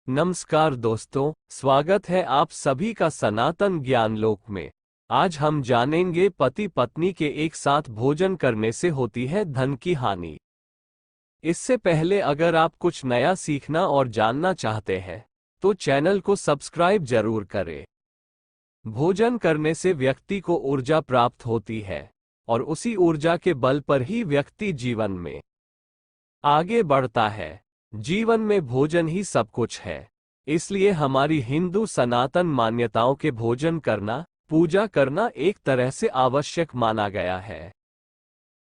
नमस्कार दोस्तों, स्वागत है आप सभी का सनातन ज्ञान लोक में। आज हम जानेंगे पति पत्नी के एक साथ भोजन करने से होती है धन की हानि। इससे पहले अगर आप कुछ नया सीखना और जानना चाहते हैं तो चैनल को सब्सक्राइब जरूर करें। भोजन करने से व्यक्ति को ऊर्जा प्राप्त होती है और उसी ऊर्जा के बल पर ही व्यक्ति जीवन में आगे बढ़ता है। जीवन में भोजन ही सब कुछ है, इसलिए हमारी हिंदू सनातन मान्यताओं के भोजन करना, पूजा करना एक तरह से आवश्यक माना गया है।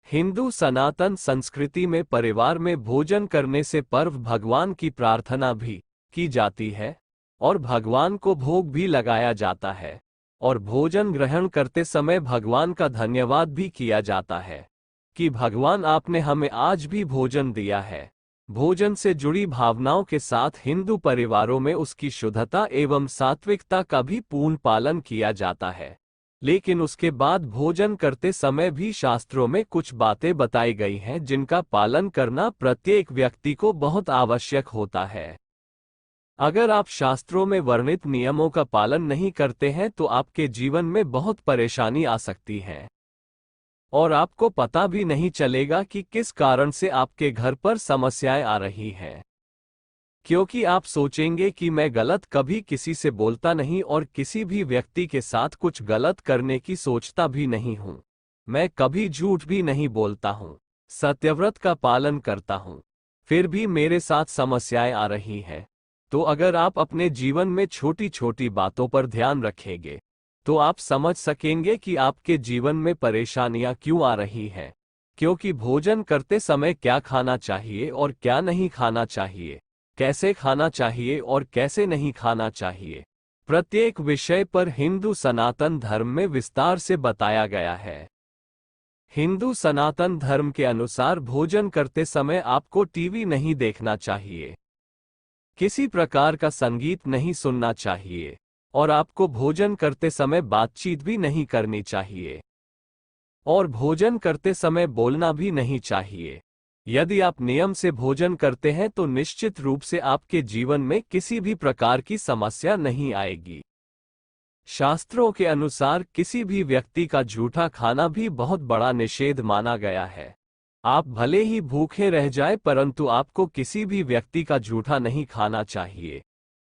हिंदू सनातन संस्कृति में परिवार में भोजन करने से पर्व भगवान की प्रार्थना भी की जाती है और भगवान को भोग भी लगाया जाता है और भोजन ग्रहण करते समय भगवान का धन्यवाद भी किया जाता है कि भगवान आपने हमें आज भी भोजन दिया है। भोजन से जुड़ी भावनाओं के साथ हिंदू परिवारों में उसकी शुद्धता एवं सात्विकता का भी पूर्ण पालन किया जाता है। लेकिन उसके बाद भोजन करते समय भी शास्त्रों में कुछ बातें बताई गई हैं जिनका पालन करना प्रत्येक व्यक्ति को बहुत आवश्यक होता है। अगर आप शास्त्रों में वर्णित नियमों का पालन नहीं करते हैं तो आपके जीवन में बहुत परेशानी आ सकती है और आपको पता भी नहीं चलेगा कि किस कारण से आपके घर पर समस्याएं आ रही हैं। क्योंकि आप सोचेंगे कि मैं गलत कभी किसी से बोलता नहीं और किसी भी व्यक्ति के साथ कुछ गलत करने की सोचता भी नहीं हूं। मैं कभी झूठ भी नहीं बोलता हूं, सत्यव्रत का पालन करता हूं, फिर भी मेरे साथ समस्याएं आ रही हैं। तो अगर आप अपने जीवन में छोटी छोटी बातों पर ध्यान रखेंगे तो आप समझ सकेंगे कि आपके जीवन में परेशानियां क्यों आ रही हैं। क्योंकि भोजन करते समय क्या खाना चाहिए और क्या नहीं खाना चाहिए, कैसे खाना चाहिए और कैसे नहीं खाना चाहिए, प्रत्येक विषय पर हिंदू सनातन धर्म में विस्तार से बताया गया है। हिंदू सनातन धर्म के अनुसार भोजन करते समय आपको टीवी नहीं देखना चाहिए, किसी प्रकार का संगीत नहीं सुनना चाहिए और आपको भोजन करते समय बातचीत भी नहीं करनी चाहिए और भोजन करते समय बोलना भी नहीं चाहिए। यदि आप नियम से भोजन करते हैं तो निश्चित रूप से आपके जीवन में किसी भी प्रकार की समस्या नहीं आएगी। शास्त्रों के अनुसार किसी भी व्यक्ति का झूठा खाना भी बहुत बड़ा निषेध माना गया है। आप भले ही भूखे रह जाए परंतु आपको किसी भी व्यक्ति का झूठा नहीं खाना चाहिए,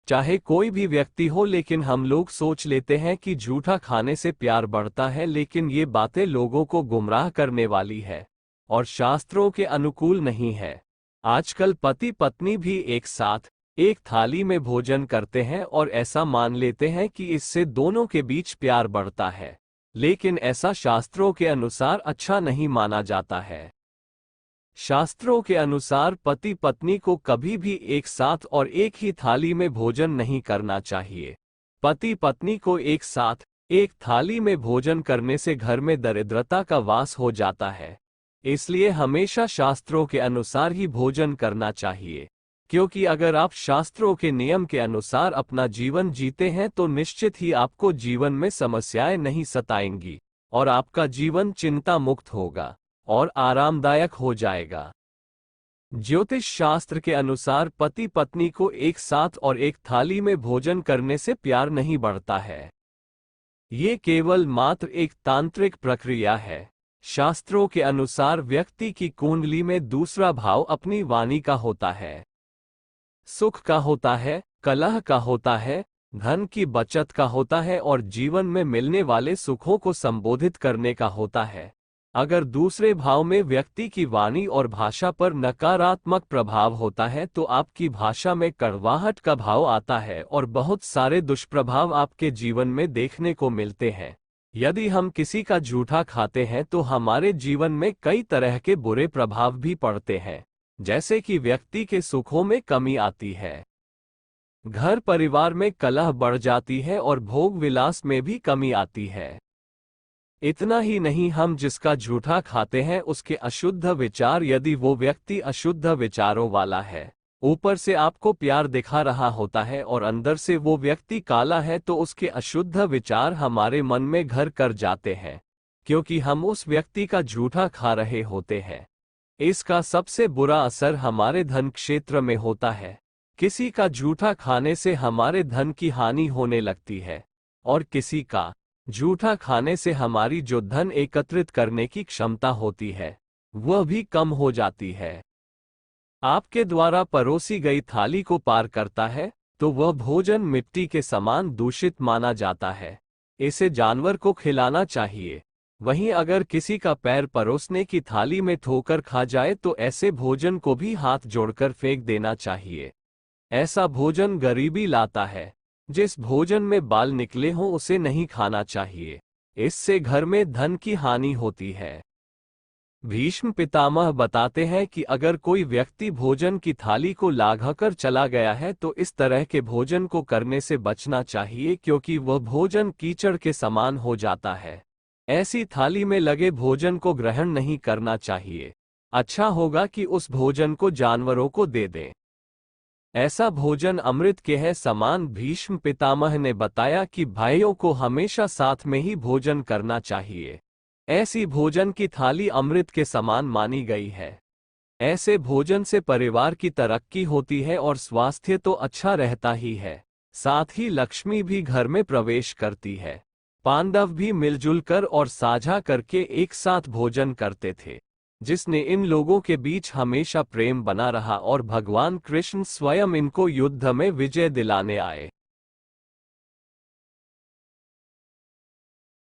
चाहे कोई भी व्यक्ति हो। लेकिन हम लोग सोच लेते हैं कि झूठा खाने से प्यार बढ़ता है, लेकिन ये बातें लोगों को गुमराह करने वाली है और शास्त्रों के अनुकूल नहीं है। आजकल पति पत्नी भी एक साथ एक थाली में भोजन करते हैं और ऐसा मान लेते हैं कि इससे दोनों के बीच प्यार बढ़ता है, लेकिन ऐसा शास्त्रों के अनुसार अच्छा नहीं माना जाता है। शास्त्रों के अनुसार पति पत्नी को कभी भी एक साथ और एक ही थाली में भोजन नहीं करना चाहिए। पति पत्नी को एक साथ एक थाली में भोजन करने से घर में दरिद्रता का वास हो जाता है। इसलिए हमेशा शास्त्रों के अनुसार ही भोजन करना चाहिए, क्योंकि अगर आप शास्त्रों के नियम के अनुसार अपना जीवन जीते हैं तो निश्चित ही आपको जीवन में समस्याएं नहीं सताएंगी और आपका जीवन चिंता मुक्त होगा और आरामदायक हो जाएगा। ज्योतिष शास्त्र के अनुसार पति पत्नी को एक साथ और एक थाली में भोजन करने से प्यार नहीं बढ़ता है। ये केवल मात्र एक तांत्रिक प्रक्रिया है। शास्त्रों के अनुसार व्यक्ति की कुंडली में दूसरा भाव अपनी वाणी का होता है, सुख का होता है, कलह का होता है, धन की बचत का होता है और जीवन में मिलने वाले सुखों को संबोधित करने का होता है। अगर दूसरे भाव में व्यक्ति की वाणी और भाषा पर नकारात्मक प्रभाव होता है तो आपकी भाषा में कड़वाहट का भाव आता है और बहुत सारे दुष्प्रभाव आपके जीवन में देखने को मिलते हैं। यदि हम किसी का झूठा खाते हैं तो हमारे जीवन में कई तरह के बुरे प्रभाव भी पड़ते हैं, जैसे कि व्यक्ति के सुखों में कमी आती है, घर परिवार में कलह बढ़ जाती है और भोग विलास में भी कमी आती है। इतना ही नहीं, हम जिसका झूठा खाते हैं उसके अशुद्ध विचार, यदि वो व्यक्ति अशुद्ध विचारों वाला है, ऊपर से आपको प्यार दिखा रहा होता है और अंदर से वो व्यक्ति काला है, तो उसके अशुद्ध विचार हमारे मन में घर कर जाते हैं, क्योंकि हम उस व्यक्ति का झूठा खा रहे होते हैं। इसका सबसे बुरा असर हमारे धन क्षेत्र में होता है, किसी का जूठा खाने से हमारे धन की हानि होने लगती है, और किसी का जूठा खाने से हमारी जो धन एकत्रित करने की क्षमता होती है वह भी कम हो जाती है। आपके द्वारा परोसी गई थाली को पार करता है तो वह भोजन मिट्टी के समान दूषित माना जाता है। इसे जानवर को खिलाना चाहिए। वहीं अगर किसी का पैर परोसने की थाली में ठोकर खा जाए तो ऐसे भोजन को भी हाथ जोड़कर फेंक देना चाहिए। ऐसा भोजन गरीबी लाता है। जिस भोजन में बाल निकले हों उसे नहीं खाना चाहिए। इससे घर में धन की हानि होती है। भीष्म पितामह बताते हैं कि अगर कोई व्यक्ति भोजन की थाली को लांघकर चला गया है तो इस तरह के भोजन को करने से बचना चाहिए, क्योंकि वह भोजन कीचड़ के समान हो जाता है। ऐसी थाली में लगे भोजन को ग्रहण नहीं करना चाहिए। अच्छा होगा कि उस भोजन को जानवरों को दे दें। ऐसा भोजन अमृत के है समान। भीष्म पितामह ने बताया कि भाइयों को हमेशा साथ में ही भोजन करना चाहिए। ऐसी भोजन की थाली अमृत के समान मानी गई है। ऐसे भोजन से परिवार की तरक्की होती है और स्वास्थ्य तो अच्छा रहता ही है, साथ ही लक्ष्मी भी घर में प्रवेश करती है। पांडव भी मिलजुल कर और साझा करके एक साथ भोजन करते थे, जिसने इन लोगों के बीच हमेशा प्रेम बना रहा और भगवान कृष्ण स्वयं इनको युद्ध में विजय दिलाने आए।